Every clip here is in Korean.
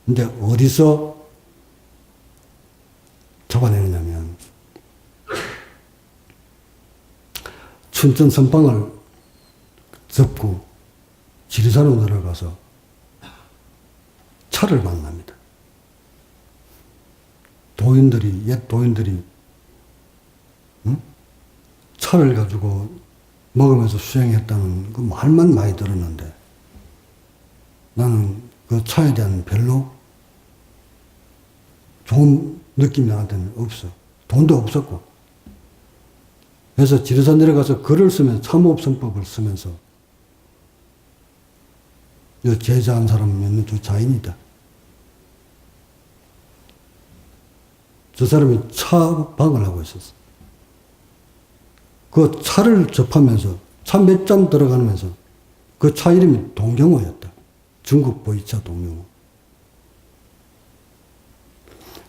근데 어디서 잡아내느냐면, 춘천 선방을 접고 지리산으로 들어가서 차를 만납니다. 도인들이, 옛 도인들이, 차를 가지고 먹으면서 수행했다는 그 말만 많이 들었는데, 나는 그 차에 대한 별로 좋은 느낌이 나한테는 없어. 돈도 없었고. 그래서 지리산 내려가서 글을 쓰면서, 참호흡성법을 쓰면서, 제자 한 사람은 저 자인이다. 저 사람이 차방을 하고 있었어. 그 차를 접하면서, 차 몇 잔 들어가면서, 그 차 이름이 동경호였다. 중국 보이차 동경호.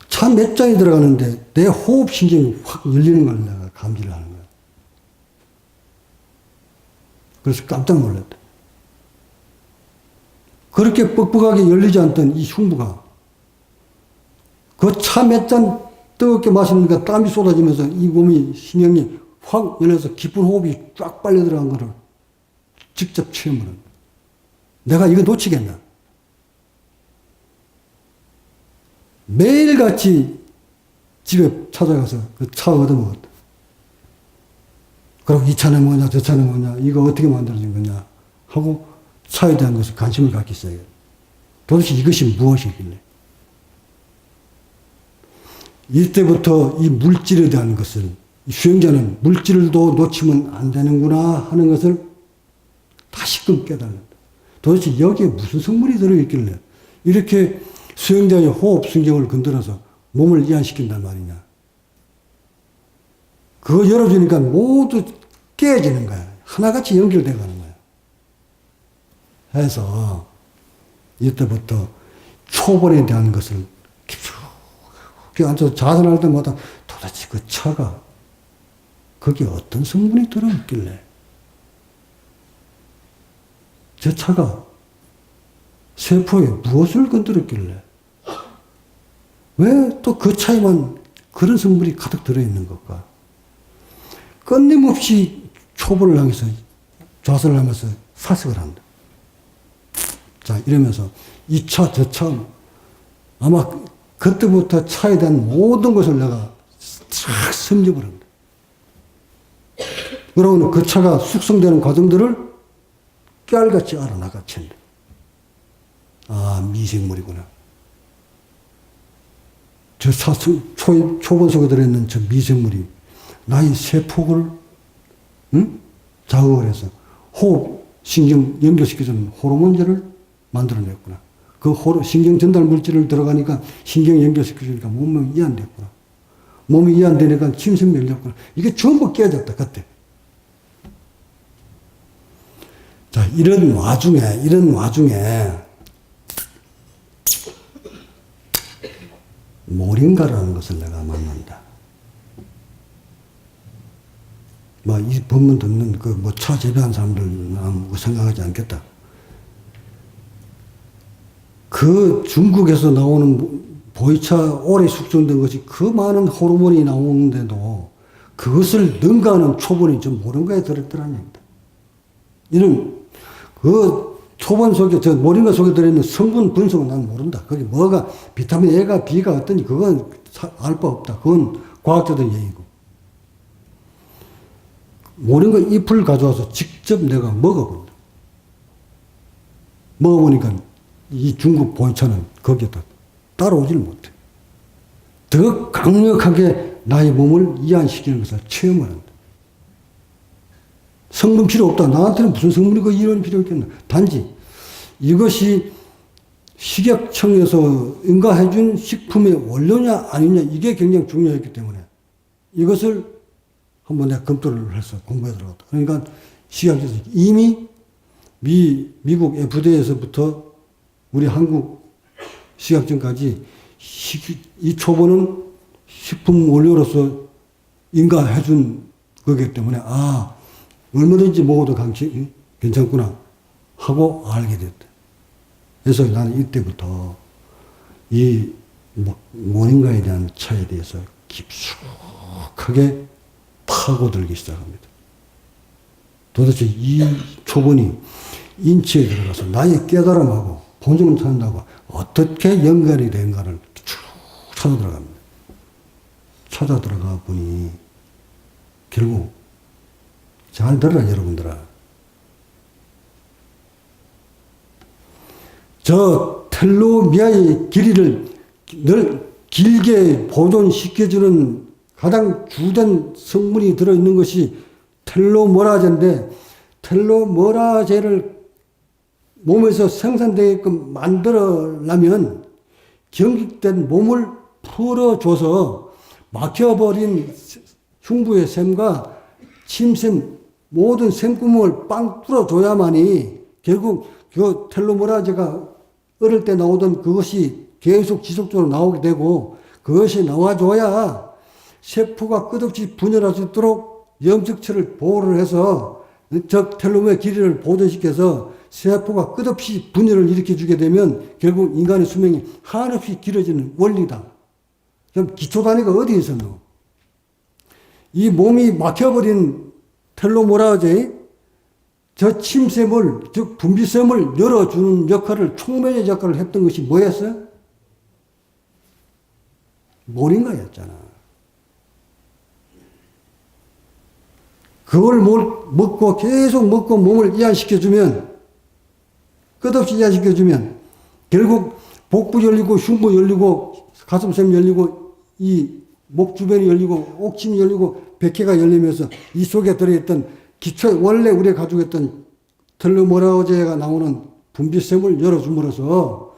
차 몇 잔이 들어가는데 내 호흡신경이 확 열리는 걸 내가 감지를 하는 거야. 그래서 깜짝 놀랐다. 그렇게 뻑뻑하게 열리지 않던 이 흉부가 그 차 몇 잔 뜨겁게 마시니까 땀이 쏟아지면서 이 몸이 신경이 확 열려서 깊은 호흡이 쫙 빨려 들어간 거를 직접 체험을 한다. 내가 이거 놓치겠나? 매일같이 집에 찾아가서 그 차 얻어먹었다. 그리고 이 차는 뭐냐, 저 차는 뭐냐, 이거 어떻게 만들어진 거냐 하고 차에 대한 것을 관심을 갖기 시작해요. 도대체 이것이 무엇이길래? 이때부터 이 물질에 대한 것을, 수행자는 물질도 놓치면 안 되는구나 하는 것을 다시금 깨달는다. 도대체 여기에 무슨 성분이 들어있길래 이렇게 수행자의 호흡 신경을 건드려서 몸을 이완시킨단 말이냐. 그거 열어주니까 모두 깨지는 거야. 하나같이 연결돼 가는 거야. 해서 이때부터 초본에 대한 것을 깊이 앉아서 자선할 때마다 도대체 그 차가 거기에 어떤 성분이 들어있길래 저 차가 세포에 무엇을 건드렸길래 왜 또 그 차에만 그런 성분이 가득 들어있는 걸까? 끊임없이 초본을 향해서 좌선을 하면서 사색을 한다. 자, 이러면서 이 차, 저 차, 아마 그때부터 차에 대한 모든 것을 내가 싹 섭렵을 한다. 그러고는 그 차가 숙성되는 과정들을 깨알같이 알아나가친다. 아, 미생물이구나. 저 초본 속에 들어있는 저 미생물이 나의 세포를, 자극을 해서 호흡, 신경 연결시켜주는 호르몬제를 만들어냈구나. 그 신경 전달 물질을 들어가니까 신경 연결시켜주니까 몸이 이완됐구나. 몸이 이완되니까 침샘이 열렸구나. 이게 전부 깨졌다, 그때. 자, 이런 와중에, 모링가라는 것을 내가 만난다. 뭐, 이 법문 듣는 차 재배한 사람들 생각하지 않겠다. 그 중국에서 나오는 보이차 오래 숙성된 것이 그 많은 호르몬이 나오는데도 그것을 능가하는 초본이 좀 모rin가에 들었더라는 얘기다. 이는 그 초본 속에, 저 모링가 속에 들어있는 성분 분석은 난 모른다. 거기 뭐가, 비타민 A가, B가 어떠니, 그건 알 바 없다. 그건 과학자들 얘기고. 모링가 잎을 가져와서 직접 내가 먹어본다. 먹어보니까 이 중국 보이차는 거기에다 따라오질 못해. 더 강력하게 나의 몸을 이완시키는 것을 체험을 한다. 성분 필요 없다. 나한테는 무슨 성분이 그 이론이 필요 있겠나. 단지 이것이 식약청에서 인가해준 식품의 원료냐 아니냐 이게 굉장히 중요했기 때문에 이것을 한번 내가 검토를 해서 공부해 들어갔다. 그러니까 식약청에서 이미 미국 FDA에서부터 우리 한국 식약청까지 이 초보는 식품 원료로서 인가해준 거기 때문에 얼마든지 먹어도 괜찮구나 하고 알게 됐다. 그래서 나는 이때부터 이 모닝가에 대한 차에 대해서 깊숙하게 파고들기 시작합니다. 도대체 이 초본이 인체에 들어가서 나의 깨달음하고 본성을 찾는다고 어떻게 연관이 된가를 쭉 찾아 들어갑니다. 찾아 들어가 보니 결국 잘 들어라 여러분들아. 저 텔로미아의 길이를 늘 길게 보존시켜주는 가장 주된 성분이 들어있는 것이 텔로머라제인데, 텔로머라제를 몸에서 생산되게끔 만들어내면 경직된 몸을 풀어줘서 막혀버린 흉부의 샘과 침샘 모든 샘구멍을 빵 뚫어줘야만이 결국 그 텔로머라제가 어릴 때 나오던 그것이 계속 지속적으로 나오게 되고, 그것이 나와줘야 세포가 끝없이 분열할 수 있도록 염색체를 보호를 해서 저 텔로메어 길이를 보존시켜서 세포가 끝없이 분열을 일으켜주게 되면 결국 인간의 수명이 한없이 길어지는 원리다. 그럼 기초 단위가 어디에 있었노? 이 몸이 막혀버린 텔로머라제, 저 침샘을, 즉 분비샘을 열어주는 역할을, 촉매제 역할을 했던 것이 뭐였어요? 모닝가였잖아. 그걸 먹고 계속 먹고 몸을 이완시켜주면, 끝없이 이완시켜주면 결국 복부 열리고 흉부 열리고 가슴샘 열리고 이 목 주변이 열리고 옥침이 열리고 백회가 열리면서 이 속에 들어있던 기초, 원래 우리가 가지고 있던 텔로머라제가 나오는 분비샘을 열어줌으로써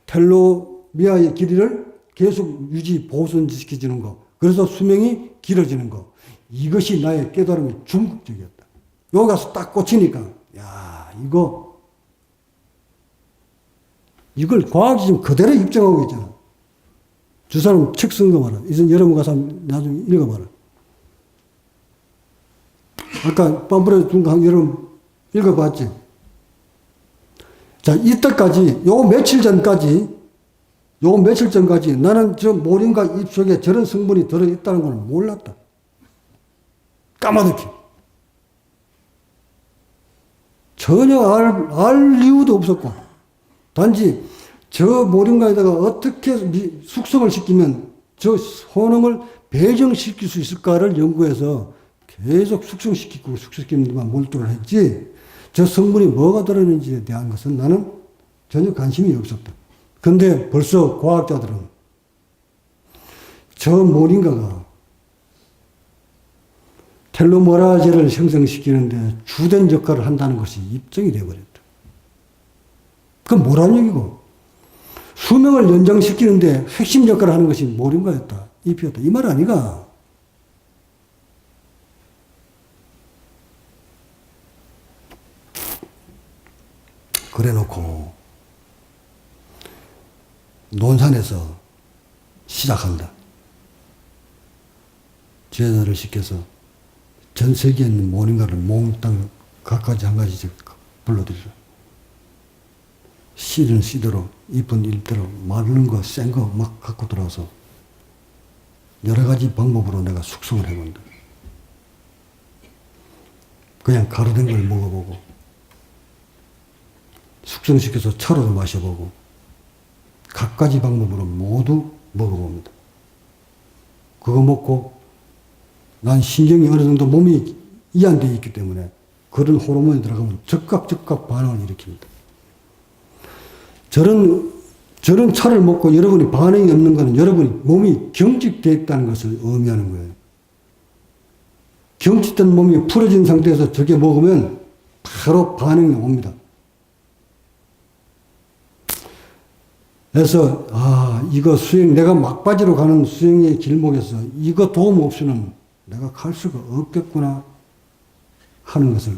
텔로미아의 길이를 계속 유지 보존시켜주는 거. 그래서 수명이 길어지는 거. 이것이 나의 깨달음의 중국적이었다. 여기 가서 딱 꽂히니까, 야, 이걸 과학이 지금 그대로 입증하고 있잖아. 저 사람 책 쓴 거 봐라. 이제 여러분 가서 나중에 읽어봐라. 아까 팜프렛 준 거 여러분 읽어봤지? 자, 이때까지, 요 며칠 전까지 나는 저 모링가 잎 속에 저런 성분이 들어있다는 걸 몰랐다. 까마득히. 전혀 알 이유도 없었고, 단지 저 모링가에다가 어떻게 숙성을 시키면 저 효능을 배정시킬 수 있을까를 연구해서 계속 숙성시키는 데만 몰두를 했지, 저 성분이 뭐가 들어있는지에 대한 것은 나는 전혀 관심이 없었다. 근데 벌써 과학자들은 저 모링가가 텔로머라제를 형성시키는데 주된 역할을 한다는 것이 입증이 되어버렸다. 그건 뭐란 얘기고, 수명을 연장시키는데 핵심 역할을 하는 것이 모링가였다, 잎이었다, 이 말 아니가? 그래 놓고 논산에서 시작한다. 제자를 시켜서 전 세계에 있는 모닝가를 몽땅 각가지 한 가지씩 불러들이라. 씨는 씨대로, 잎은 잎대로, 마른 거, 센 거 막 갖고 들어와서 여러 가지 방법으로 내가 숙성을 해본다. 그냥 가루된 걸 먹어보고, 숙성시켜서 차로도 마셔보고, 각가지 방법으로 모두 먹어봅니다. 그거 먹고 난 신경이 어느 정도 몸이 이완되어 있기 때문에 그런 호르몬이 들어가면 즉각 반응을 일으킵니다. 저런 차를 먹고 여러분이 반응이 없는 것은 여러분이 몸이 경직되어 있다는 것을 의미하는 거예요. 경직된 몸이 풀어진 상태에서 저게 먹으면 바로 반응이 옵니다. 그래서 이거 수행, 내가 막바지로 가는 수행의 길목에서 이거 도움 없이는 내가 갈 수가 없겠구나 하는 것을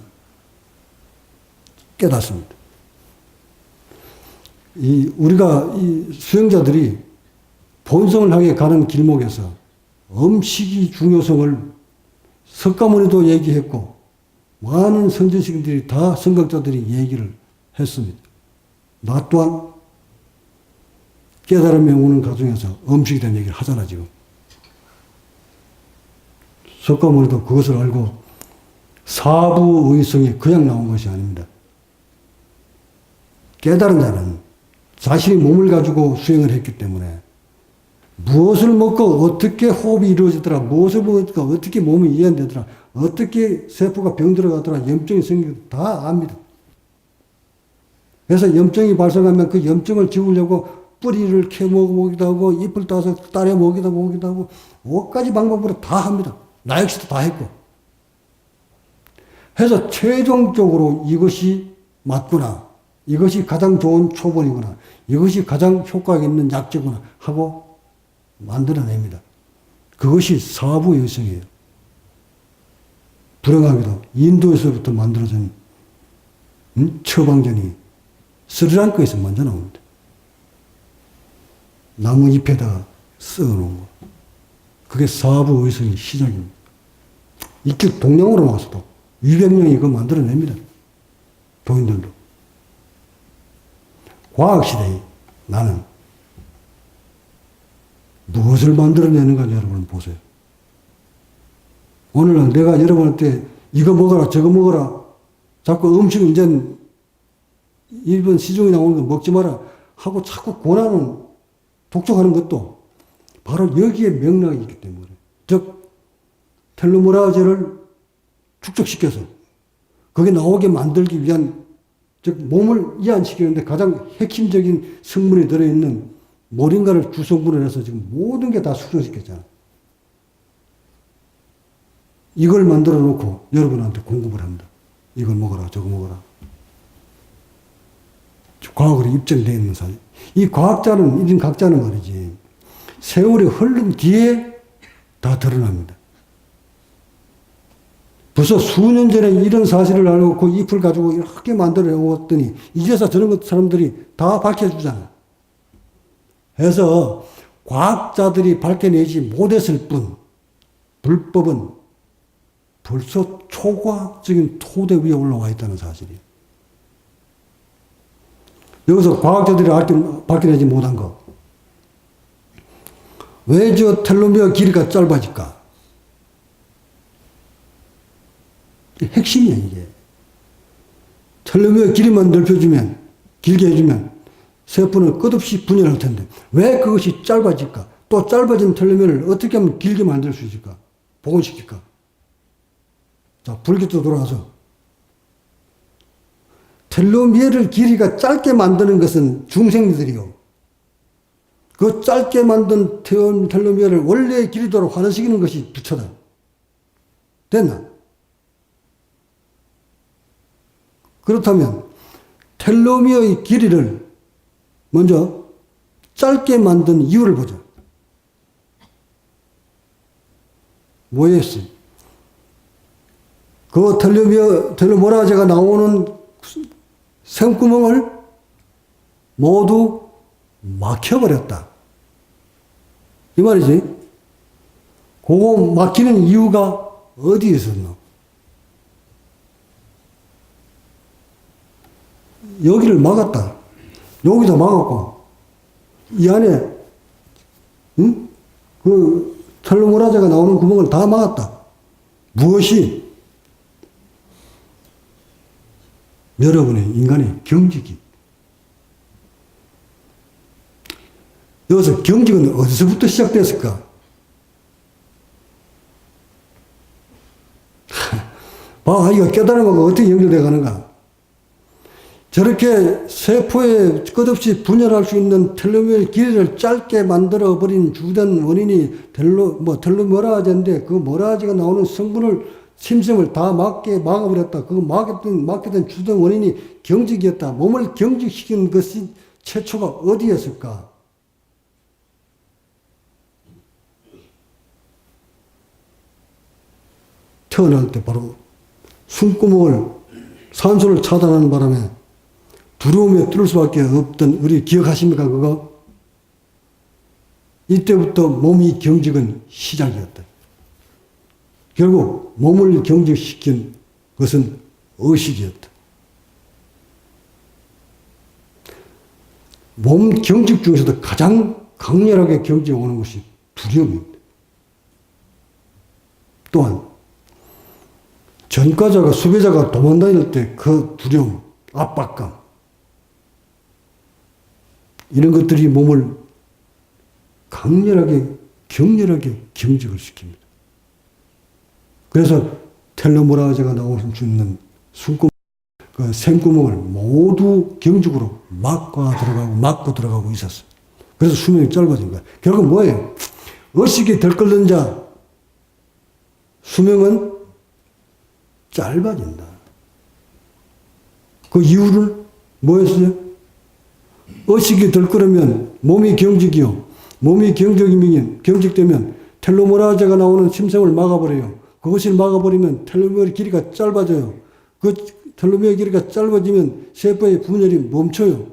깨닫습니다. 우리가 이 수행자들이 본성을 향해 가는 길목에서 음식의 중요성을 석가모니도 얘기했고, 많은 선지식들이 다 성각자들이 얘기를 했습니다. 나 또한 깨달음에 오는 과정에서 음식에 대한 얘기를 하잖아, 지금. 석가모니도 그것을 알고 사부의성이 그냥 나온 것이 아닙니다. 깨달은 자는 자신이 몸을 가지고 수행을 했기 때문에 무엇을 먹고 어떻게 호흡이 이루어지더라, 무엇을 먹으니까 어떻게 몸이 이완되더라, 어떻게 세포가 병들어가더라, 염증이 생기더라, 다 압니다. 그래서 염증이 발생하면 그 염증을 지우려고 뿌리를 캐먹기도 하고 잎을 따서 따려 먹기도 하고 5가지 방법으로 다 합니다. 나 역시도 다 했고. 해서 최종적으로 이것이 맞구나, 이것이 가장 좋은 초본이구나, 이것이 가장 효과가 있는 약재구나 하고 만들어냅니다. 그것이 사부의성이에요. 불행하게도 인도에서부터 만들어진 처방전이 스리랑카에서 먼저 나옵니다. 나무 잎에다가 썩어놓은 거. 그게 사부의성의 시작입니다. 이길 동양으로 나와서도 200명이 그거 만들어냅니다. 도인들도. 과학시대에 나는 무엇을 만들어내는가 여러분 보세요. 오늘은 내가 여러분한테 이거 먹어라 저거 먹어라 자꾸 음식 이제 일본 시중에 나오는 거 먹지 마라 하고 자꾸 권하는 독촉하는 것도 바로 여기에 맥락이 있기 때문에, 즉 텔로메라제를 축적시켜서 그게 나오게 만들기 위한, 즉 몸을 이완시키는데 가장 핵심적인 성분이 들어있는 모링가를 주성분을 해서 지금 모든 게 다 숙성시켰잖아. 이걸 만들어 놓고 여러분한테 공급을 합니다. 이걸 먹어라 저거 먹어라. 과학으로 입증되어 있는 사실. 이 과학자는, 이런 각자는 말이지, 세월이 흐른 뒤에 다 드러납니다. 벌써 수년 전에 이런 사실을 알고 그 잎을 가지고 이렇게 만들어 오었더니 이제서 저런 사람들이 다 밝혀주잖아. 해서 과학자들이 밝혀내지 못했을 뿐, 불법은 벌써 초과학적인 토대 위에 올라와 있다는 사실이에요. 여기서 과학자들이 밝혀내지 못한 거. 왜 저 텔로미어 길이가 짧아질까? 핵심이야, 이게. 텔로미어 길이만 넓혀주면, 길게 해주면 세포는 끝없이 분열할 텐데 왜 그것이 짧아질까? 또 짧아진 텔로미어를 어떻게 하면 길게 만들 수 있을까? 복원시킬까? 자, 불교도 돌아와서 텔로미어를 길이가 짧게 만드는 것은 중생들이요. 그 짧게 만든 텔로미어를 원래의 길이도로 환원시키는 것이 부처다. 됐나? 그렇다면 텔로미어의 길이를 먼저 짧게 만든 이유를 보자. 뭐였어요? 그 텔로메라제가 나오는 샘구멍을 모두 막혀버렸다. 이 말이지. 그거 막히는 이유가 어디에 있었노? 여기를 막았다. 여기도 막았고, 이 안에, 응? 그 텔로메라제가 나오는 구멍을 다 막았다. 무엇이? 여러분의 인간의 경직이. 여기서 경직은 어디서부터 시작됐을까? 봐, 이거 깨달은 거가 어떻게 연결되어 가는가? 저렇게 세포에 끝없이 분열할 수 있는 텔로미어 길이를 짧게 만들어버린 주된 원인이 텔로메라제인데 그 메라제가 나오는 성분을 심성을 다 막아버렸다. 그 막게 된 주된 원인이 경직이었다. 몸을 경직시킨 것이 최초가 어디였을까? 태어날 때 바로 숨구멍을, 산소를 차단하는 바람에 두려움에 뚫을 수밖에 없던, 우리 기억하십니까, 그거? 이때부터 몸이 경직은 시작이었다. 결국 몸을 경직시킨 것은 의식이었다. 몸 경직 중에서도 가장 강렬하게 경직이 오는 것이 두려움입니다. 또한 전과자가 수배자가 도망다닐 때 그 두려움, 압박감 이런 것들이 몸을 강렬하게 격렬하게 경직을 시킵니다. 그래서 텔로모라제가 나올 수 있는 그 샘구멍을 모두 경직으로 막고 들어가고 있었어요. 그래서 수명이 짧아진 거예요. 결국 뭐예요? 의식이 덜 끓는 자 수명은 짧아진다. 그 이유를 뭐였어요? 의식이 덜 끓으면 몸이 경직이요. 몸이 경직되면 텔로메라제가 나오는 심생을 막아버려요. 그것을 막아버리면 텔로메어 길이가 짧아져요. 그 텔로메어 길이가 짧아지면 세포의 분열이 멈춰요.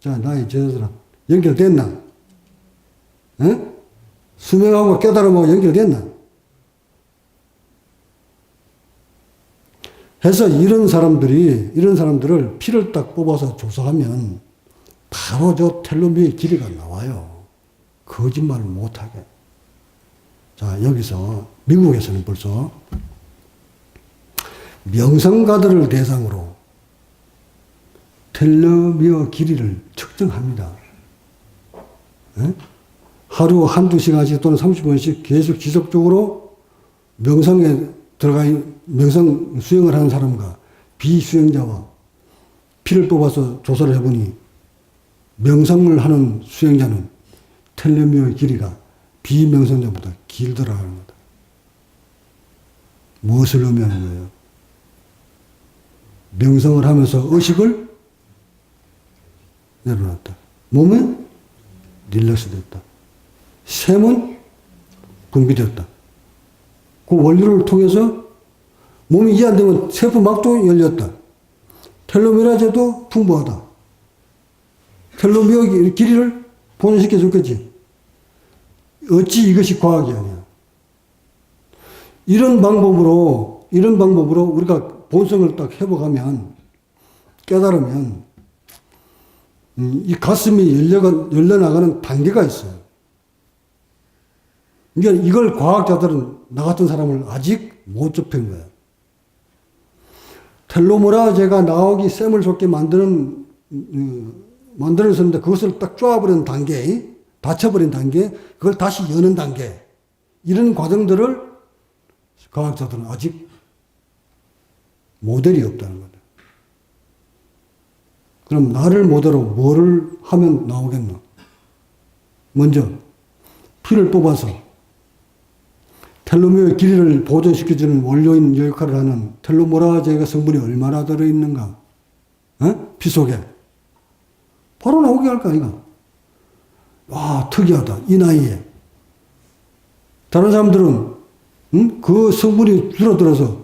자, 나의 제자들아, 연결됐나? 에? 수명하고 깨달음하고 연결됐나? 해서 이런 사람들을 피를 딱 뽑아서 조사하면 바로 저 텔로메어의 길이가 나와요. 거짓말을 못하게. 자, 여기서 미국에서는 벌써 명상가들을 대상으로 텔로메어 길이를 측정합니다. 에? 하루 한두 시간씩 또는 30분씩 계속 지속적으로 명상에 명상 수행을 하는 사람과 비수행자와 피를 뽑아서 조사를 해보니 명상을 하는 수행자는 텔로메어 길이가 비명상자보다 길더라는 거다. 무엇을 의미하는 거예요? 명상을 하면서 의식을 내려놨다. 몸은 릴렉스 됐다. 샘은 분비됐다. 그 원리를 통해서 몸이 이해 안 되면 세포 막도 열렸다. 텔로메라제도 풍부하다. 텔로메어 길이를 보존시켜 줬겠지. 어찌 이것이 과학이 아니야. 이런 방법으로 우리가 본성을 딱 회복하면, 깨달으면, 이 가슴이 열려나가는 단계가 있어요. 그러니까 이걸 과학자들은 나 같은 사람을 아직 못 접한 거예요. 텔로메라제가 나오기 샘을 솟게 만들어졌는데 그것을 딱 쪼아버리는 단계, 닫혀버린 단계, 그걸 다시 여는 단계, 이런 과정들을 과학자들은 아직 모델이 없다는 거다. 그럼 나를 모델로 뭐를 하면 나오겠노? 먼저 피를 뽑아서 텔로메어 길이를 보존시켜주는 원료인 역할을 하는 텔로메라제가 성분이 얼마나 들어있는가? 피 속에. 바로 나오게 할 거 아이가? 와, 특이하다. 이 나이에. 다른 사람들은, 그 성분이 줄어들어서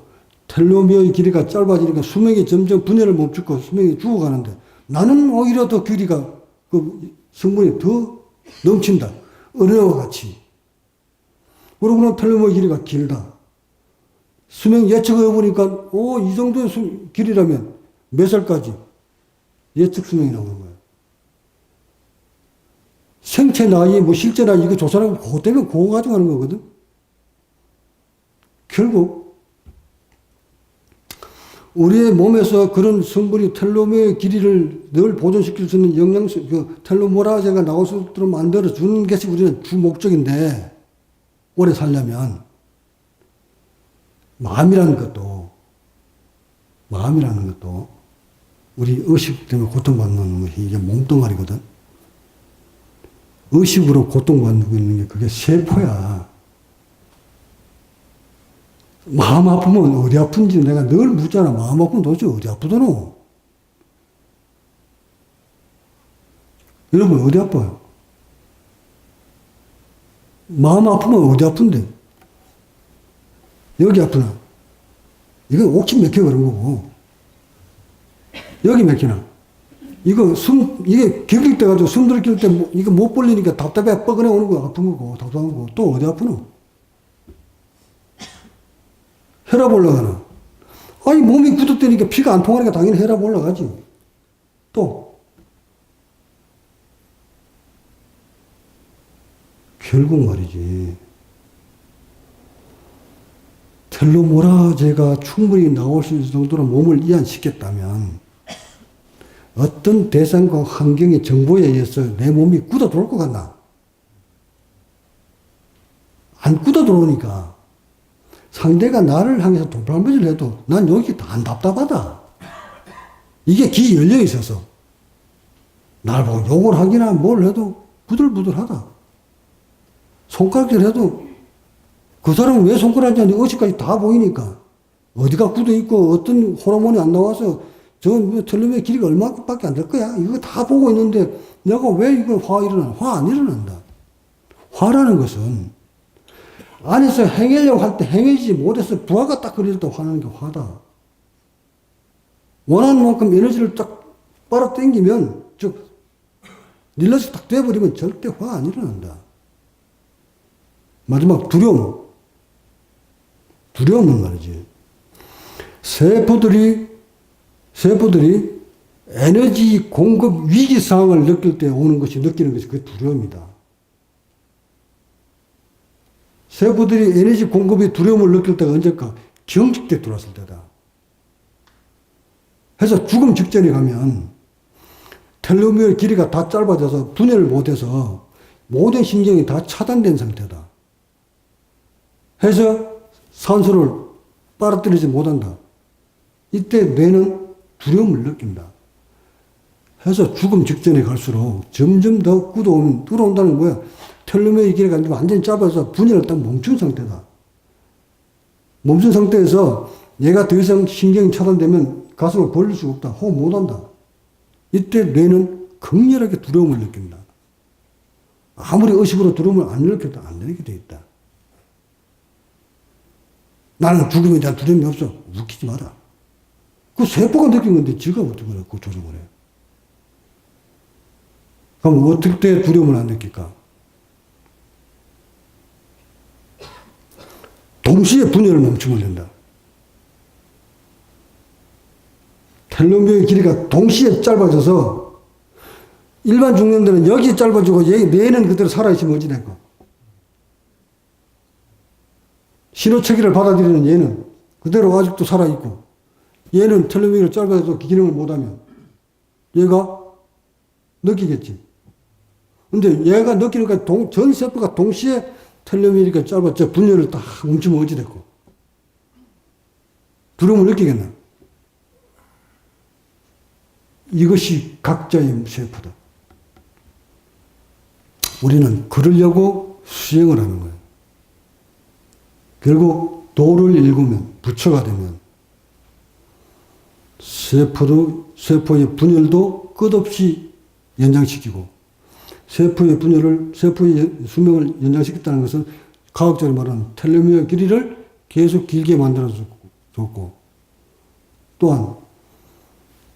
텔로메어의 길이가 짧아지니까 수명이 점점 분열을 멈추고 수명이 죽어가는데 나는 오히려 더 길이가, 그 성분이 더 넘친다. 어린애와 같이. 그러고는 텔로메어 길이가 길다. 수명 예측을 해보니까, 이 정도의 길이라면 몇 살까지 예측 수명이 나오는 거예요. 생체 나이, 실제 나이, 이거 조사하면 그거 때문에 그거 가져가는 거거든. 결국, 우리의 몸에서 그런 성분이 텔로메어 길이를 늘 보존시킬 수 있는 영양소, 텔로메라제가 나올 수 있도록 만들어주는 것이 우리는 주 목적인데, 오래 살려면, 마음이라는 것도, 우리 의식 때문에 고통받는 것이 이게 몸뚱아리거든. 의식으로 고통받고 있는 게 그게 세포야. 마음 아프면 어디 아픈지 내가 늘 묻잖아. 마음 아프면 도대체 어디 아프더노? 여러분, 어디 아파요? 마음 아프면 어디 아픈데? 여기 아프나? 이거 옥신 맥혀 그런 거고. 여기 맥히나? 이게 격릴 돼가지고 숨 들이킬 때 이거 못 벌리니까 답답해 뻐근해 오는 거 아픈 거고, 답답한 거고. 또 어디 아프노? 혈압 올라가나? 아니, 몸이 굳었다니까 피가 안 통하니까 당연히 혈압 올라가지. 또 결국 말이지, 텔로모라제가 충분히 나올 수 있을 정도로 몸을 이완시켰다면 어떤 대상과 환경의 정보에 의해서 내 몸이 굳어 들어올 것 같나? 안 굳어 들어오니까 상대가 나를 향해서 돌팔매질 해도 난 여기 안 답답하다. 이게 귀 열려 있어서 날 보고 욕을 하기나 뭘 해도 부들부들하다. 손가락질 해도 그 사람은 왜 손가락질 하는지 어디까지 다 보이니까 어디가 굳어 있고 어떤 호르몬이 안 나와서 저건 텔로메어 길이가 얼마밖에 안 될 거야. 이거 다 보고 있는데 내가 왜 이걸 화 일어나? 화 안 일어난다. 화라는 것은 안에서 행하려고 할 때 행해지지 못해서 부하가 딱 그릴 때 화나는 게 화다. 원하는 만큼 에너지를 딱 빨아당기면, 즉, 릴러스 딱 돼버리면 절대 화 안 일어난다. 마지막 두려움. 두려움은 말이지. 세포들이 에너지 공급 위기 상황을 느낄 때 오는 것이, 느끼는 것이 그 두려움이다. 세포들이 에너지 공급의 두려움을 느낄 때가 언제일까? 경직 때 들어왔을 때다. 해서 죽음 직전에 가면 텔로미어 길이가 다 짧아져서 분해를 못해서 모든 신경이 다 차단된 상태다. 해서 산소를 빨아들이지 못한다. 이때 뇌는 두려움을 느낀다. 해서 죽음 직전에 갈수록 점점 더 뚫어온다는 게 뭐야? 텔로미어 길이가 완전히 짧아서 분열을 딱 멈춘 상태다. 멈춘 상태에서 얘가 더 이상 신경이 차단되면 가슴을 벌릴 수가 없다. 호흡 못한다. 이때 뇌는 극렬하게 두려움을 느낀다. 아무리 의식으로 두려움을 안 느껴도 안 느끼게 돼 있다. 나는 죽음에 대한 두려움이 없어. 웃기지 마라. 그 세포가 느낀 건데 지가 어떻게 그 조정을 해. 그럼 어떻게 두려움을 안 느낄까? 동시에 분열을 멈추면 된다. 텔로미어의 길이가 동시에 짧아져서 일반 중년들은 여기 짧아지고 뇌는 그대로 살아있으면 어찌 될까? 신호체계를 받아들이는 얘는 그대로 아직도 살아있고 얘는 텔로미어가 짧아져서 기능을 못하면 얘가 느끼겠지. 근데 얘가 느끼니까 전 세포가 동시에 텔로미어가 짧아져 분열을 딱 멈추면 어찌 됐고 두려움을 느끼겠나? 이것이 각자의 세포다. 우리는 그러려고 수행을 하는 거예요. 결국 도를 읽으면 부처가 되면 세포의 분열도 끝없이 연장시키고 세포의 수명을 연장시켰다는 것은 과학적으로 말하는 텔로미어 길이를 계속 길게 만들어줬고 또한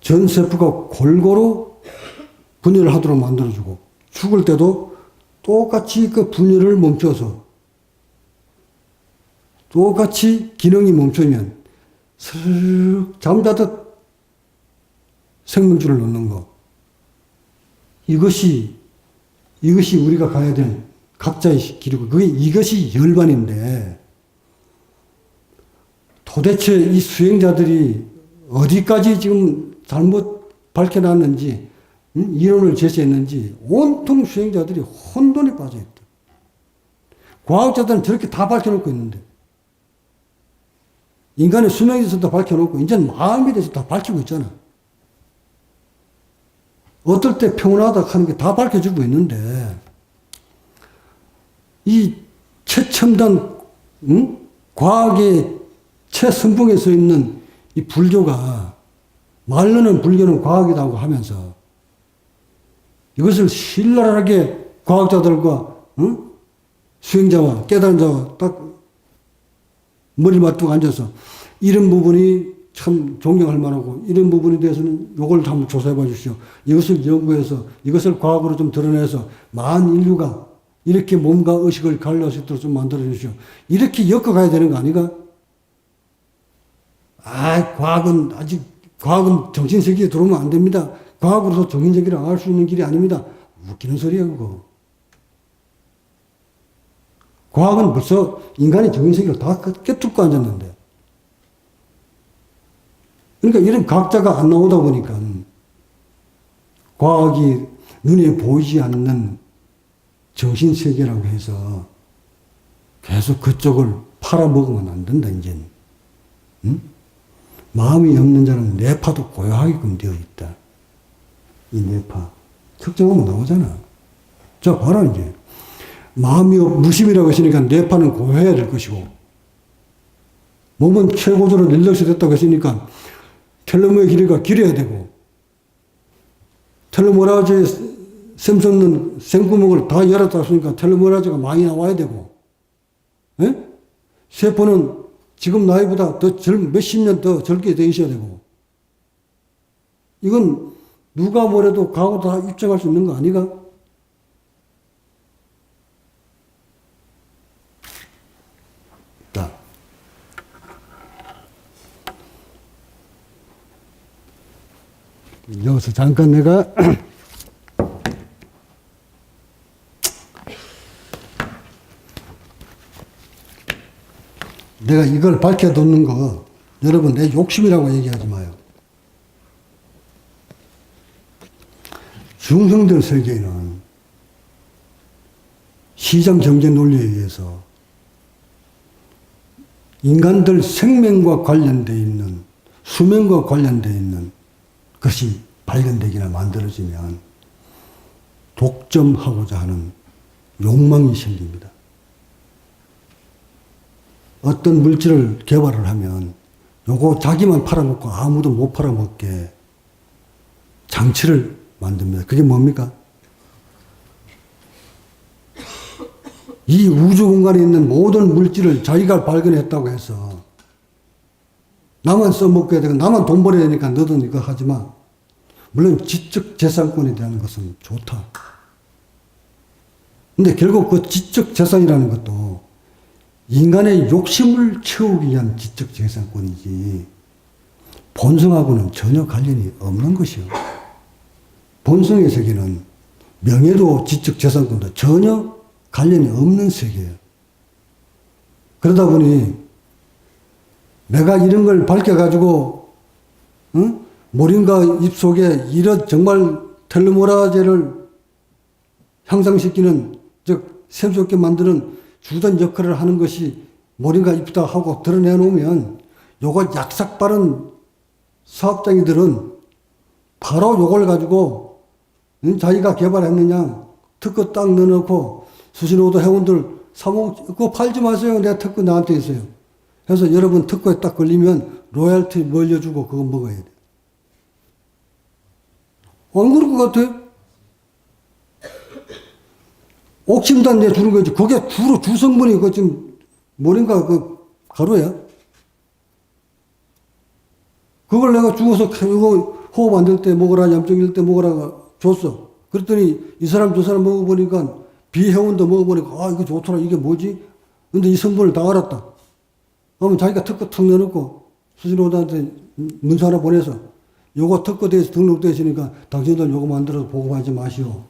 전 세포가 골고루 분열을 하도록 만들어주고 죽을 때도 똑같이 그 분열을 멈춰서 똑같이 기능이 멈추면 스르륵 잠자듯 생명줄을 놓는 거. 이것이 우리가 가야 될 각자의 길이고 이것이 열반인데 도대체 이 수행자들이 어디까지 지금 잘못 밝혀놨는지 이론을 제시했는지 온통 수행자들이 혼돈에 빠져있다. 과학자들은 저렇게 다 밝혀놓고 있는데 인간의 수명에 대해서도 밝혀놓고 이제는 마음에 대해서 다 밝히고 있잖아. 어떨 때 평온하다 하는 게 다 밝혀지고 있는데 이 최첨단 과학의 최선봉에 서 있는 이 불교가 말로는 불교는 과학이라고 하면서 이것을 신랄하게 과학자들과 수행자와 깨달은 자와 딱 머리 맞대고 앉아서 이런 부분이 참 존경할 만하고 이런 부분에 대해서는 요걸 한번 조사해 봐 주시오. 이것을 연구해서 이것을 과학으로 좀 드러내서 만 인류가 이렇게 몸과 의식을 갈릴 수 있도록 좀 만들어 주시오. 이렇게 엮어가야 되는 거 아닌가? 과학은 정신세계에 들어오면 안 됩니다. 과학으로서 정인적이라 알 수 있는 길이 아닙니다. 웃기는 소리야 그거. 과학은 벌써 인간의 정인세계를 다 깨뚫고 앉았는데. 그러니까 이런 각자가 안 나오다 보니까 과학이 눈에 보이지 않는 정신세계라고 해서 계속 그쪽을 팔아먹으면 안 된다, 이제는. 응? 마음이 없는 자는 뇌파도 고요하게끔 되어 있다. 이 뇌파. 측정하면 나오잖아. 자, 봐라, 이제. 마음이 무심이라고 했으니까 뇌파는 고요해야 될 것이고, 몸은 최고조로 릴렉스 됐다고 했으니까 텔레모의 길이가 길어야 되고, 텔레모라즈에 샘솟는 생구멍을 다 열었다 했으니까 텔레모라즈가 많이 나와야 되고, 예? 세포는 지금 나이보다 더 몇십 년 더 젊게 돼 있어야 되고, 이건 누가 뭐래도 과거 다 입증할 수 있는 거 아니가? 자. 여기서 잠깐 내가 내가 이걸 밝혀놓는 거 여러분 내 욕심이라고 얘기하지 마요. 중생들 세계에는 시장 경제 논리에 의해서 인간들 생명과 관련되어 있는, 수명과 관련되어 있는 것이 발견되기나 만들어지면 독점하고자 하는 욕망이 생깁니다. 어떤 물질을 개발을 하면 요거 자기만 팔아먹고 아무도 못 팔아먹게 장치를 만듭니다. 그게 뭡니까? 이 우주 공간에 있는 모든 물질을 자기가 발견했다고 해서 나만 써먹게 되고 나만 돈 벌어야 되니까 너도 이거 하지 마. 물론 지적 재산권에 대한 것은 좋다. 근데 결국 그 지적 재산이라는 것도 인간의 욕심을 채우기 위한 지적 재산권이지 본성하고는 전혀 관련이 없는 것이요. 본성의 세계는 명예도 지적 재산권도 전혀 관련이 없는 세계예요. 그러다 보니 내가 이런 걸 밝혀가지고 응? 모린가 입속에 이런 정말 텔레모라제를 향상시키는 즉 샘솟게 만드는 주된 역할을 하는 것이 모린가 잎이다 하고 드러내놓으면 요거 약삭 빠른 사업장이들은 바로 요걸 가지고 자기가 개발했느냐 특허 딱 넣어놓고 수신호도 회원들 사먹 그거 팔지 마세요. 내 특허 나한테 있어요. 그래서 여러분 특허에 딱 걸리면 로열티 멀려주고 그거 먹어야 돼. 안 그럴 것 같아? 옥심단 내 주는 거지. 그게 주로 주성분이 그 지금 뭐인가 그 가루야. 그걸 내가 주워서 이거 호흡 안 될 때 먹어라, 염증일 때 먹어라 줬어. 그랬더니 이 사람 저 사람 먹어보니까 비회원도 먹어보니까 아 이거 좋더라. 이게 뭐지? 근데 이 성분을 다 알았다. 그러면 자기가 특허 턱 내놓고 수신호단한테 문서 하나 보내서 요거 특허돼서 등록되어 있으니까 당신들 요거 만들어서 보고하지 마시오.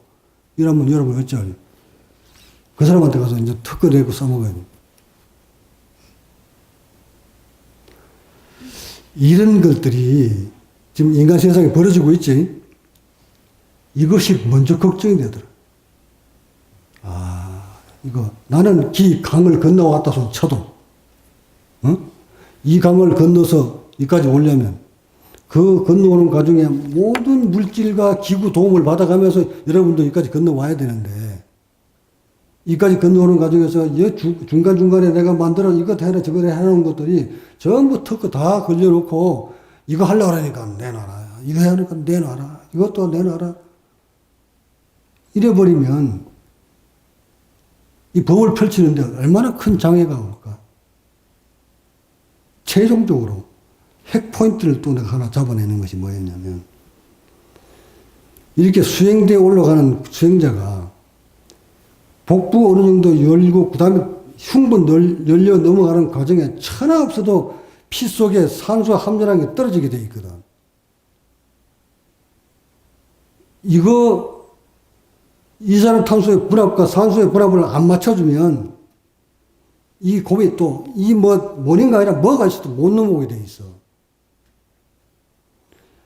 이러면 여러분 어쩌니? 그 사람한테 가서 이제 특허 내고 써먹어야 돼. 이런 것들이 지금 인간 세상에 벌어지고 있지. 이것이 먼저 걱정이 되더라. 아, 이거 나는 강을 건너왔다 손 쳐도 이 강을 건너서 여기까지 오려면 그 건너오는 과정에 모든 물질과 기구 도움을 받아가면서 여러분도 여기까지 건너와야 되는데 여기까지 건너오는 과정에서 중간중간에 내가 만들어 이거 해라 저거 해놓은 것들이 전부 특허 다 걸려놓고 이거 하려고 하니까 내놔라. 이거 하니까 내놔라. 이것도 내놔라. 이래버리면 이 법을 펼치는데 얼마나 큰 장애가 올까. 최종적으로 핵포인트를 또 내가 하나 잡아내는 것이 뭐였냐면 이렇게 수행대에 올라가는 수행자가 복부 어느 정도 열고 그 다음에 흉부 열려 넘어가는 과정에 천하 없어도 피 속에 산소 함유량이 떨어지게 돼 있거든. 이거 이산화탄소의 분압과 산소의 분압을 안 맞춰주면 이 곱이 또 이 모닝가 아니라 뭐가 있어도 못 넘어오게 돼 있어.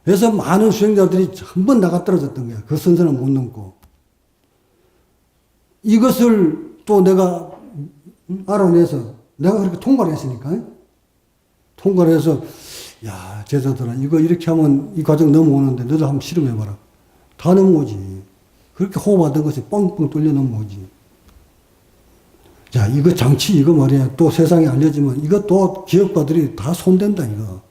그래서 많은 수행자들이 한 번 나가 떨어졌던 거야. 그 선선을 못 넘고. 이것을 또 내가 알아내서 내가 그렇게 통과를 했으니까 통과를 해서 야 제자들아 이거 이렇게 하면 이 과정 넘어오는데 너도 한번 실험해봐라. 다 넘어오지. 그렇게 호흡하던 것이 뻥뻥 뚫려 넘어오지. 자 이거 장치 이거 말이야 또 세상에 알려지면 이거 또 기업가들이 다 손댄다 이거.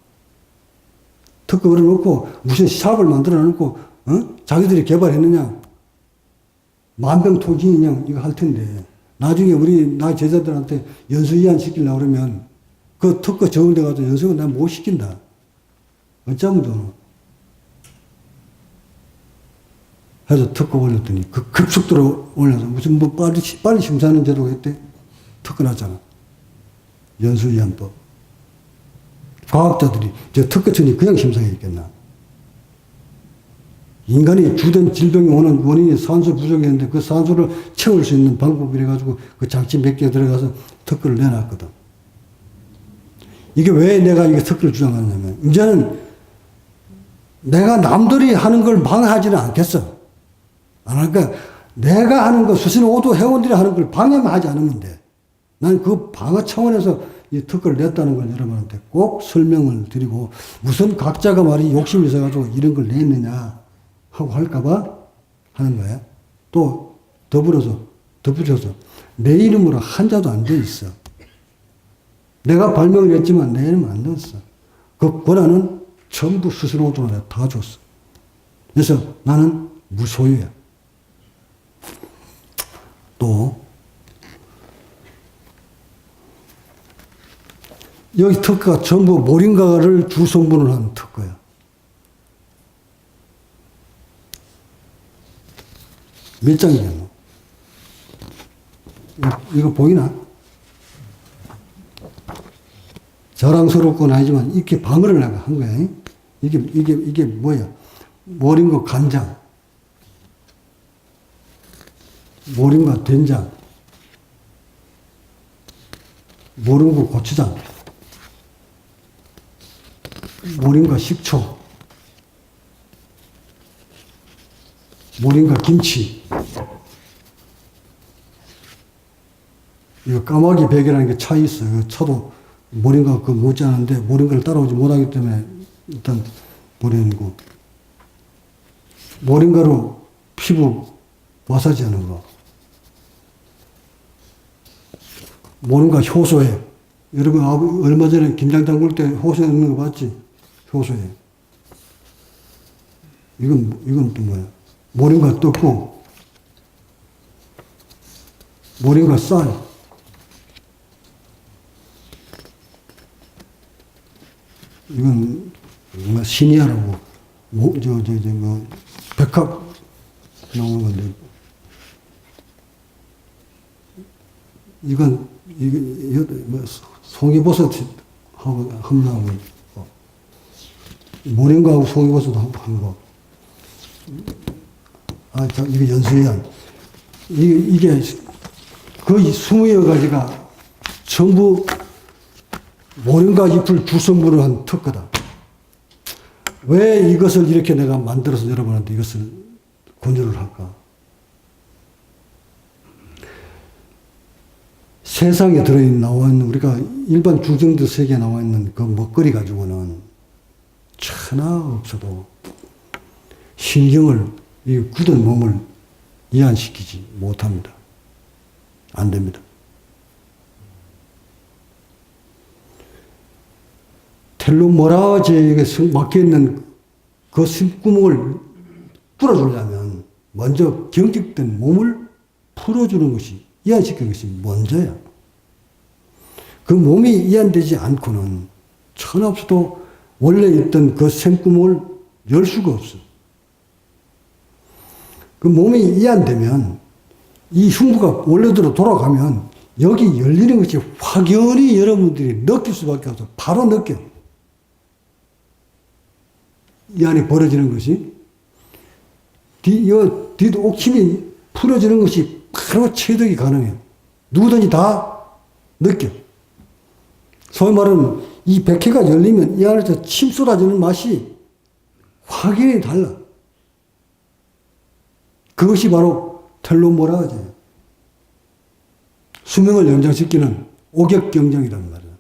특허를 놓고 무슨 샵을 만들어 놓고 자기들이 개발했느냐 만병통치인형 이거 할 텐데 나중에 우리 나 제자들한테 연수이안 시키려고 그러면 그 특허 적용돼 가지고 연수는 난 못 시킨다. 어쩌면 좀 해서 특허 올렸더니 그 급속도로 올려서 무슨 뭐 빨리 심사하는 제도가 있대. 특허 났잖아. 연수이안법. 과학자들이 저 특허청이 그냥 심사했겠나. 인간이 주된 질병이 오는 원인이 산소 부족이었는데 그 산소를 채울 수 있는 방법이래 가지고 그 장치 몇 개 들어가서 특허를 내놨거든. 이게 왜 내가 이게 특허를 주장하냐면 이제는 내가 남들이 하는 걸 방해하지는 않겠어. 안 할까? 내가 하는 거 수신 5도 회원들이 하는 걸 방해만 하지 않으면 돼. 난 그 방어 차원에서 이 특허를 냈다는 걸 여러분한테 꼭 설명을 드리고 무슨 각자가 말이 욕심이 있어가지고 이런 걸 냈느냐 하고 할까봐 하는 거야. 또 덧붙여서 내 이름으로 한자도 안 돼 있어. 내가 발명을 했지만 내 이름 안 넣었어. 그 권한은 전부 스스로도 내가 다 줬어. 그래서 나는 무소유야. 또 여기 특허가 전부 모링가를 주성분을 한 특허야. 몇 장이냐? 이거 보이나? 자랑스럽건 아니지만 이렇게 방어를 내가 한 거야. 이게 뭐야? 모링가 간장, 모링가 된장, 모링가 고추장, 모링가 식초, 모링가 김치. 이거 까마귀 베개라는 게 차 있어. 그 차도 모링가 그 못지않은데 모링가를 따라오지 못하기 때문에 일단 버리고 모링가로 피부 마사지 하는 거. 모링가 효소에 여러분 얼마 전에 김장 담글 때 효소에 넣는 거 봤지? 효소에. 이건 또 뭐야? 모링가 떡국, 모링가 쌀, 이건 뭐 시니아라고 백합 나오는 건데 이건 뭐 송이버섯하고 험나오고 모링가하고 송이버섯 한 거. 이게 연수이안. 이게 거의 20여 가지가 전부 모링가 잎을 주성분을 한 특허다. 왜 이것을 이렇게 내가 만들어서 여러분한테 이것을 권유를 할까? 세상에 나와 있는 우리가 일반 중생들 세계에 나와 있는 그 먹거리 가지고는 천하 없어도 신경을 이 굳은 몸을 이완시키지 못합니다. 안 됩니다. 텔로모라제에게 막혀있는 그 심구멍을 뚫어주려면 먼저 경직된 몸을 풀어주는 것이, 이완시키는 것이 먼저야. 그 몸이 이완되지 않고는 천하 없어도 원래 있던 그 생구멍을 열 수가 없어. 그 몸이 이완되면 이 흉부가 원래대로 돌아가면 여기 열리는 것이 확연히 여러분들이 느낄 수밖에 없어. 바로 느껴. 이 안에 벌어지는 것이 옥힘이 풀어지는 것이 바로 체득이 가능해요. 누구든지 다 느껴. 소위 말하는 이 백회가 열리면 이 안에서 침 쏟아지는 맛이 확연히 달라. 그것이 바로 텔로모라 하죠. 수명을 연장시키는 오격경정이라는 말이에요.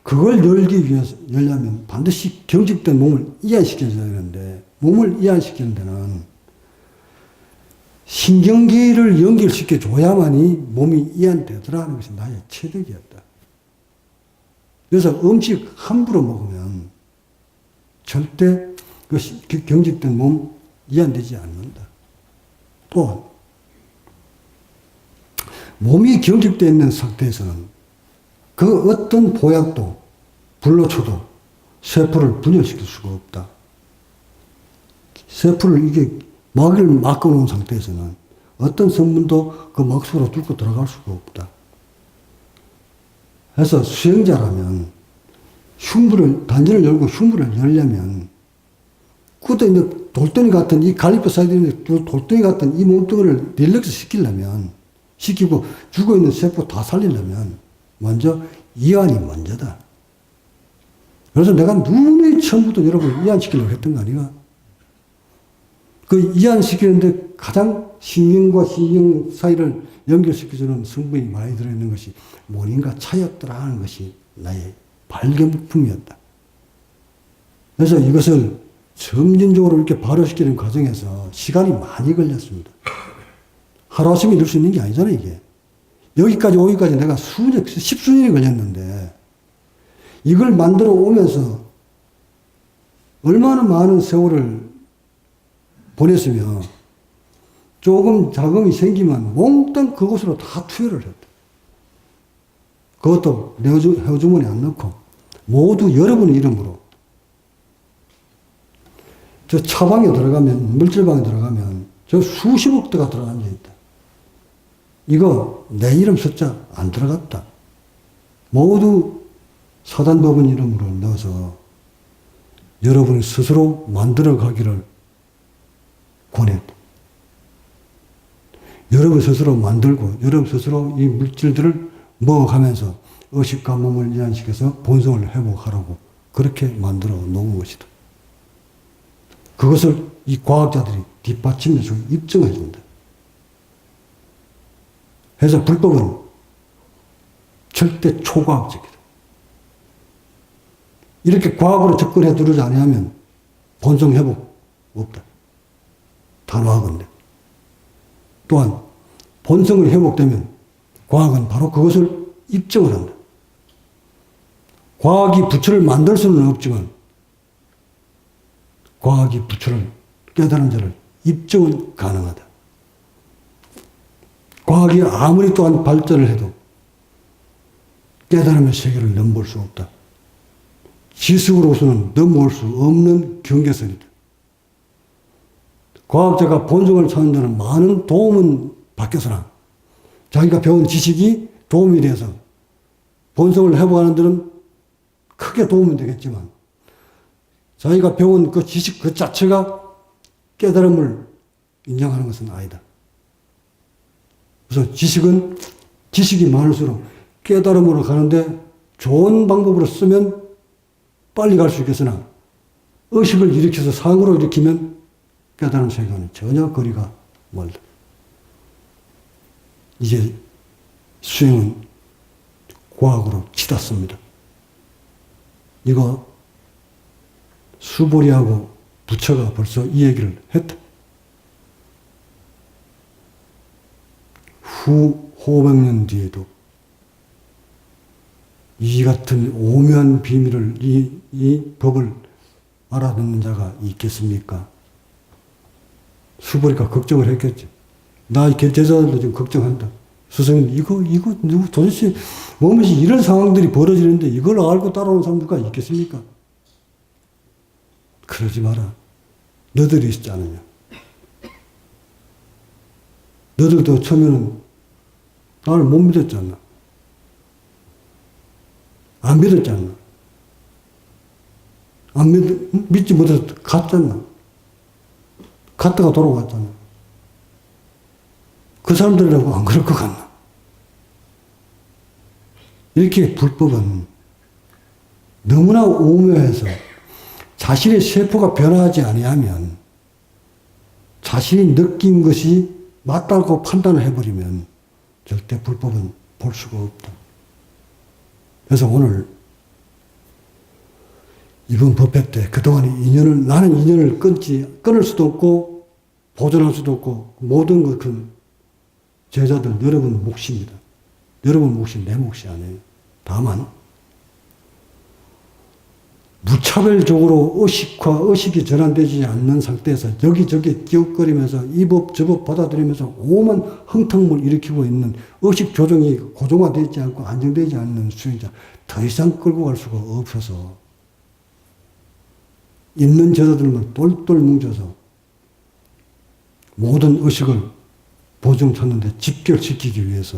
그걸 열려면 반드시 경직된 몸을 이완시켜줘야 되는데, 몸을 이완시키는 데는 신경계를 연결시켜줘야만이 몸이 이완되더라는 것이 나의 체득이었다. 그래서 음식 함부로 먹으면 절대 그 경직된 몸 이완되지 않는다. 또 몸이 경직되어 있는 상태에서는 그 어떤 보약도 불로초도 세포를 분열시킬 수가 없다. 세포를 이게 막을 막아놓은 상태에서는 어떤 성분도 그 막 속으로 뚫고 들어갈 수가 없다. 그래서 수행자라면 단전을 열고 흉부를 열려면 그것도 이제 돌덩이 같은 이 갈비뼈 사이에 있는 돌덩이 같은 이 몸뚱이를 릴렉스 시키고 죽어있는 세포 다 살리려면 먼저 이완이 먼저다. 그래서 내가 눈에 처음부터 여러분을 이완시키려고 했던 거 아니가? 그 이완시키는데 가장 신경과 신경 사이를 연결시켜주는 성분이 많이 들어있는 것이 모닌과 차였더라 하는 것이 나의 발견품이었다. 그래서 이것을 점진적으로 이렇게 발효시키는 과정에서 시간이 많이 걸렸습니다. 하루아침에 이룰 수 있는 게 아니잖아요, 이게. 여기까지 오기까지 내가 십수년이 걸렸는데, 이걸 만들어 오면서 얼마나 많은 세월을 보냈으며, 조금 자금이 생기면 몽땅 그곳으로 다 투여를 했다. 그것도 내 회주머니에 안 넣고, 모두 여러분의 이름으로. 저 차방에 들어가면, 물질방에 들어가면, 저 수십억 대가 들어가 앉아있다. 이거 내 이름 숫자 안 들어갔다. 모두 사단법원 이름으로 넣어서 여러분이 스스로 만들어 가기를 권했다. 여러분 스스로 만들고 여러분 스스로 이 물질들을 먹어가면서 의식과 몸을 이완시켜서 본성을 회복하라고 그렇게 만들어 놓은 것이다. 그것을 이 과학자들이 뒷받침해서 입증해 준다. 그래서 불법은 절대 초과학적이다. 이렇게 과학으로 접근해 두지 않으면 본성 회복 없다. 단호하건대. 또한 본성을 회복되면 과학은 바로 그것을 입증을 한다. 과학이 부처를 만들 수는 없지만 과학이 부처를 깨달은 자를 입증은 가능하다. 과학이 아무리 또한 발전을 해도 깨달음의 세계를 넘볼 수 없다. 지식으로서는 넘볼 수 없는 경계선이다. 과학자가 본성을 찾는 데는 많은 도움은 받겠으나 자기가 배운 지식이 도움이 돼서 본성을 회복하는 데는 크게 도움이 되겠지만 자기가 배운 그 지식 그 자체가 깨달음을 인정하는 것은 아니다. 그래서 지식이 많을수록 깨달음으로 가는데 좋은 방법으로 쓰면 빨리 갈 수 있겠으나 의식을 일으켜서 상으로 일으키면 깨달음 세계와는 전혀 거리가 멀다. 이제 수행은 과학으로 치닫습니다. 이거 수보리하고 부처가 벌써 이 얘기를 했다. 후 500년 뒤에도 이 같은 오묘한 비밀을 이 법을 알아듣는 자가 있겠습니까? 수보리가 걱정을 했겠지. 나 제자들도 지금 걱정한다. 스승님 이거 누구 도대체 몸에서 이런 상황들이 벌어지는데 이걸 알고 따라오는 사람 누가 있겠습니까? 그러지 마라. 너들이 있지 않느냐. 너들도 처음에는 나를 못 믿었잖아. 안 믿었잖아. 믿지 못해서 갔잖아. 갔다가 돌아왔잖아. 그 사람들이라고 안 그럴 것 같나? 이렇게 불법은 너무나 오묘해서 자신의 세포가 변화하지 아니하면 자신이 느낀 것이 맞다고 판단을 해버리면 절대 불법은 볼 수가 없다. 그래서 오늘 이번 법회 때 그동안 나는 인연을 끊을 수도 없고 보존할 수도 없고 모든 것은 제자들 여러분 몫입니다. 여러분 몫이 내 몫이 아니에요. 다만 무차별적으로 의식이 전환되지 않는 상태에서 여기저기 끼웃거리면서 이 법 저 법 받아들이면서 오만 흥탕물 일으키고 있는 의식 조정이 고정화되지 않고 안정되지 않는 수행자 더 이상 끌고 갈 수가 없어서 있는 제자들만 똘똘 뭉쳐서 모든 의식을 보증 찾는데 집결시키기 위해서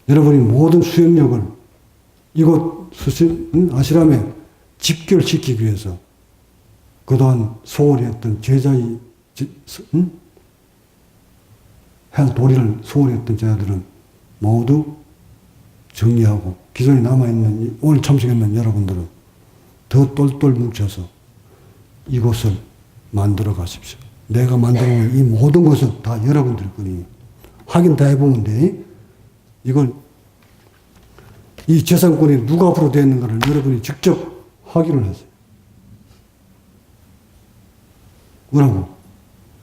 여러분이 모든 수행력을 이곳 아시람에 집결시키기 위해서 그동안 소홀히 했던 제자의 할 도리를 소홀히 했던 제자들은 모두 정리하고 기존에 남아있는 오늘 참석했는 여러분들은 더 똘똘 뭉쳐서 이곳을 만들어 가십시오. 내가 만들어 놓은 이 모든 것은 다 여러분들 거니 확인 다 해보면 돼. 이걸 이 재산권이 누가 앞으로 되어 있는가를 여러분이 직접 확인을 하세요. 뭐라고?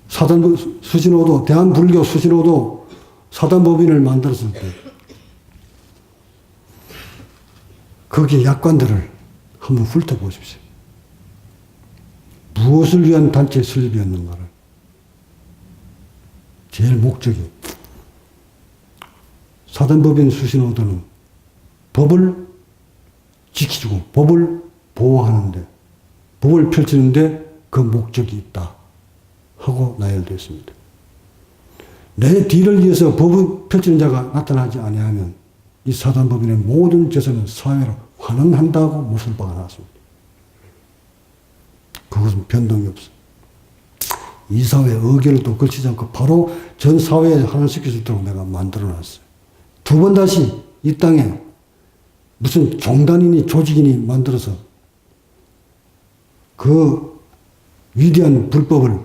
사단 수신호도 대한불교 수신호도 사단법인을 만들었을 때 거기에 약관들을 한번 훑어보십시오. 무엇을 위한 단체 설립이었는가를 제일 목적이 사단법인 수신호도는 법을 지키고 법을 보호하는데 법을 펼치는데 그 목적이 있다 하고 나열되어 있습니다. 내 뒤를 위해서 법을 펼치는 자가 나타나지 아니하면 이 사단법인의 모든 재산은 사회로 환원한다고 무슨 바가 나왔습니다. 그것은 변동이 없어. 이 사회에 의견을 또 걸치지 않고 바로 전 사회에 환원시킬 수 있도록 내가 만들어놨어요. 두 번 다시 이 땅에 무슨 종단이니 조직이니 만들어서 그 위대한 불법을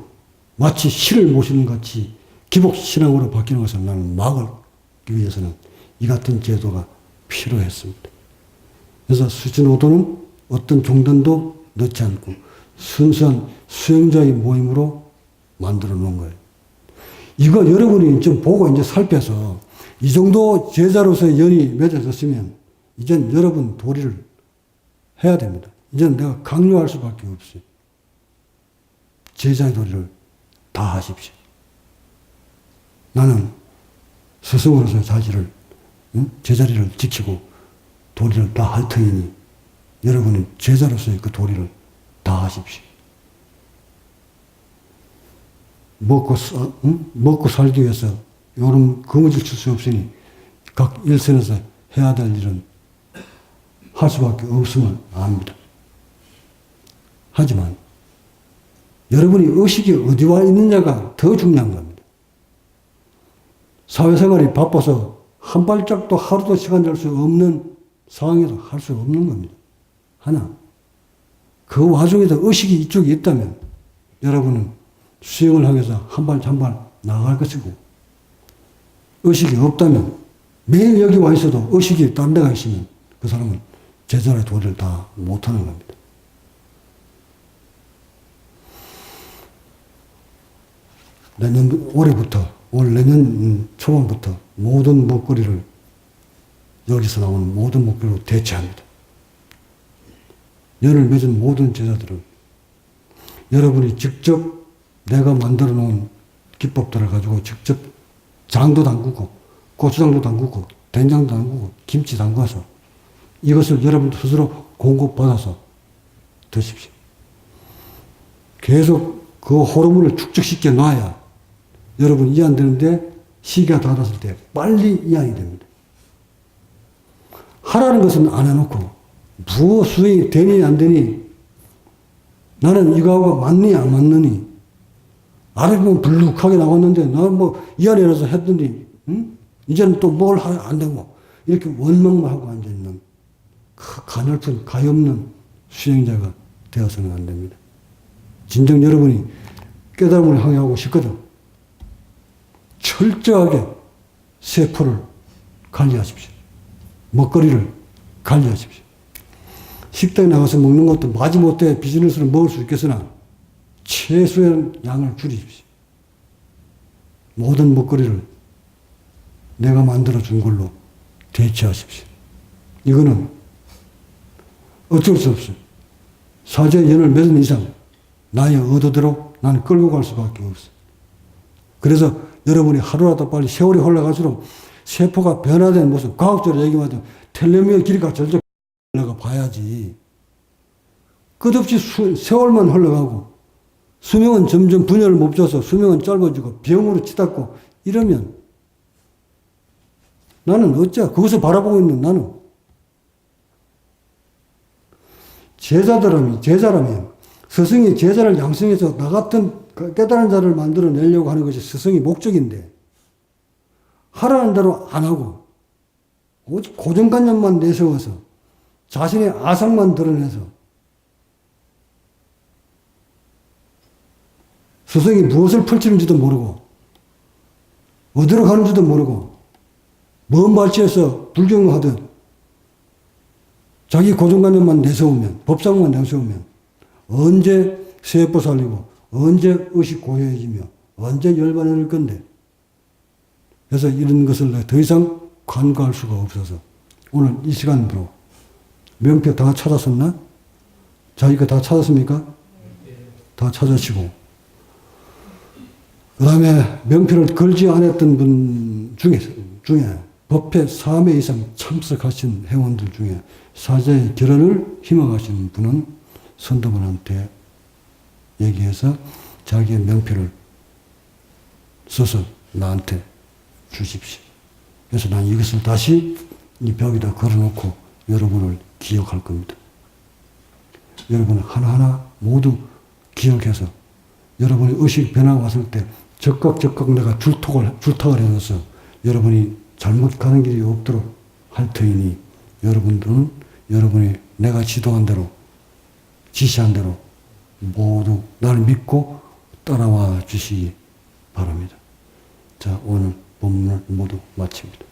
마치 실을 모시는 같이 기복신앙으로 바뀌는 것을 나는 막기 위해서는 이 같은 제도가 필요했습니다. 그래서 수진오도는 어떤 종단도 넣지 않고 순수한 수행자의 모임으로 만들어 놓은 거예요. 이거 여러분이 좀 보고 이제 살펴서 이 정도 제자로서의 연이 맺어졌으면 이젠 여러분 도리를 해야 됩니다. 이제는 내가 강요할 수밖에 없어요. 제자의 도리를 다 하십시오. 나는 스승으로서의 자질을, 제자리를 지키고 도리를 다 할 터이니 여러분은 제자로서의 그 도리를 다 하십시오. 먹고 살기 위해서 요런 거머쥘 수 없으니 각 일선에서 해야 될 일은 할 수밖에 없음을 압니다. 하지만 여러분이 의식이 어디와 있느냐가 더 중요한 겁니다. 사회생활이 바빠서 한 발짝도 하루도 시간 될 수 없는 상황에서 할 수 없는 겁니다. 하나, 그 와중에도 의식이 이쪽에 있다면 여러분은 수행을 하기 위해서 한 발 한 발 나아갈 것이고, 의식이 없다면 매일 여기 와 있어도 의식이 딴 데가 있으면 그 사람은 제자의 도리를 다 못하는 겁니다. 올 내년 초반부터 모든 먹거리를 여기서 나오는 모든 먹거리로 대체합니다. 연을 맺은 모든 제자들은 여러분이 직접 내가 만들어 놓은 기법들을 가지고 직접 장도 담그고 고추장도 담그고 된장도 담그고 김치 담가서 이것을 여러분 스스로 공급받아서 드십시오. 계속 그 호르몬을 축적시켜 놔야 여러분 이해안되는데 시기가 닿았을 때 빨리 이해이 됩니다. 하라는 것은 안 해놓고 무엇 수행이 되니 안 되니 나는 이거하고 맞니 안 맞느니 아래 보면 불룩하게 나왔는데, 나 뭐, 이 안에서 했더니, 응? 이제는 또 뭘 안 되고, 이렇게 원망만 하고 앉아있는, 가냘픈, 가엾는 수행자가 되어서는 안 됩니다. 진정 여러분이 깨달음을 향하고 싶거든. 철저하게 세포를 관리하십시오. 먹거리를 관리하십시오. 식당에 나가서 먹는 것도 마지못해 비즈니스를 먹을 수 있겠으나 최소의 양을 줄이십시오. 모든 먹거리를 내가 만들어준 걸로 대체하십시오. 이거는 어쩔 수 없어요. 사죄의 연을 맺은 이상 나의 의도대로 나는 끌고 갈 수밖에 없어요. 그래서 여러분이 하루라도 빨리 세월이 흘러갈수록 세포가 변화된 모습, 과학적으로 얘기하면 텔레미어 길이가 절대 올라가 봐야지. 끝없이 세월만 흘러가고 수명은 점점 분열을 못 줘서 수명은 짧아지고 병으로 치닫고 이러면 나는 어째 그것을 바라보고 있는 나는 제자라면 스승이 제자를 양성해서 나 같은 깨달은 자를 만들어내려고 하는 것이 스승의 목적인데 하라는 대로 안 하고 오직 고정관념만 내세워서 자신의 아상만 드러내서 스승이 무엇을 펼치는지도 모르고 어디로 가는지도 모르고 먼 발치에서 불경하듯 자기 고정관념만 내세우면 법상만 내세우면 언제 세포 살리고 언제 의식 고요해지며 언제 열반해질 건데. 그래서 이런 것을 더 이상 간과할 수가 없어서 오늘 이 시간으로 명표 다 찾았었나? 자기가 다 찾았습니까? 다 찾으시고 그 다음에 명표를 걸지 않았던 분 중에 법회 3회 이상 참석하신 회원들 중에 사제의 결혼을 희망하시는 분은 선도분한테 얘기해서 자기의 명표를 써서 나한테 주십시오. 그래서 난 이것을 다시 이 벽에다 걸어놓고 여러분을 기억할 겁니다. 여러분 하나하나 모두 기억해서 여러분의 의식 변화가 왔을 때 적각 내가 줄탁을 해서 여러분이 잘못 가는 길이 없도록 할 터이니 여러분들은 여러분이 내가 지도한 대로 지시한 대로 모두 나를 믿고 따라와 주시기 바랍니다. 자, 오늘 본문을 모두 마칩니다.